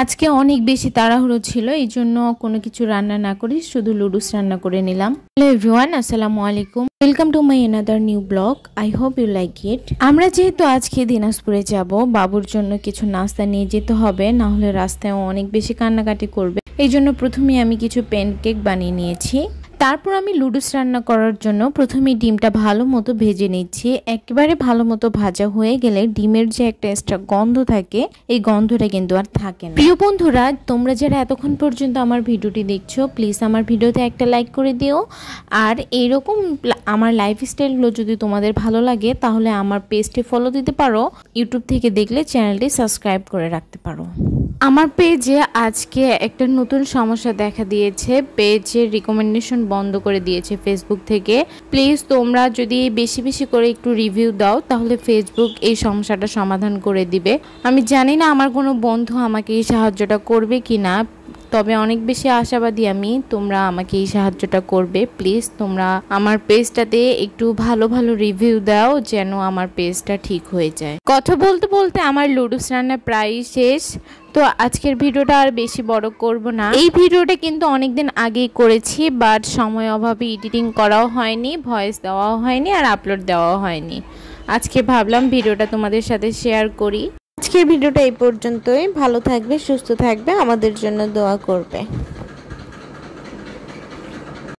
আজকে অনেক বেশি তাড়াহুড়ো ছিল, এই জন্য কোনো কিছু রান্না না করি শুধু লুডুস রান্না করে নিলাম। হ্যালো এভরিওয়ান, আসসালামু আলাইকুম, welcome to my another new blog. I hope you like it. আমরা যেহেতু আজকে দিনাজপুরে যাব, বাবুর জন্য কিছু নাস্তা নিয়ে যেতে হবে, না হলে রাস্তায় অনেক বেশি কান্নাকাটি করবে। এই জন্য প্রথমে আমি কিছু প্যানকেক বানিয়ে নিয়েছি। তারপর আমি লুডুস রান্না করার জন্য প্রথমে ডিমটা ভালো মতো ভেজে নিচ্ছি। একেবারে ভালো মতো ভাজা হয়ে গেলে ডিমের যে একটা এক্সট্রা গন্ধ থাকে, এই গন্ধটা কিন্তু আর থাকে না। প্রিয় বন্ধুরা, তোমরা যারা এতক্ষণ পর্যন্ত আমার ভিডিওটি দেখছো, প্লিজ আমার ভিডিওতে একটা লাইক করে দিও। আর এইরকম আমার লাইফস্টাইলগুলো যদি তোমাদের ভালো লাগে তাহলে আমার পেজটি ফলো দিতে পারো। ইউটিউব থেকে দেখলে চ্যানেলটি সাবস্ক্রাইব করে রাখতে পারো। আমার পেজে আজকে একটা নতুন সমস্যা দেখা দিয়েছে, পেজের রিকমেন্ডেশন বন্ধ করে দিয়েছে ফেসবুক থেকে। প্লিজ তোমরা যদি বেশি বেশি করে একটু রিভিউ দাও তাহলে ফেসবুক এই সমস্যাটা সমাধান করে দিবে। আমি জানি না আমার কোনো বন্ধু আমাকে এই সাহায্যটা করবে কি না, তবে অনেক বেশি আশাবাদী আমি তোমরা আমাকে এই সাহায্যটা করবে। প্লিজ তোমরা আমার পেজটাতে একটু ভালো ভালো রিভিউ দাও যেন আমার পেজটা ঠিক হয়ে যায়। কথা বলতে বলতে আমার লুডুস রান্না প্রায় শেষ, তো আজকের ভিডিওটা আর বেশি বড় করব না। এই ভিডিওটা কিন্তু অনেকদিন আগেই করেছি, বাট সময় অভাবে এডিটিং করাও হয়নি, ভয়েস দেওয়াও হয়নি, আর আপলোড দেওয়াও হয়নি। আজকে ভাবলাম ভিডিওটা তোমাদের সাথে শেয়ার করি। আজকের ভিডিওটা এই পর্যন্তই। ভালো থাকবে, সুস্থ থাকবে, আমাদের জন্য দোয়া করবে।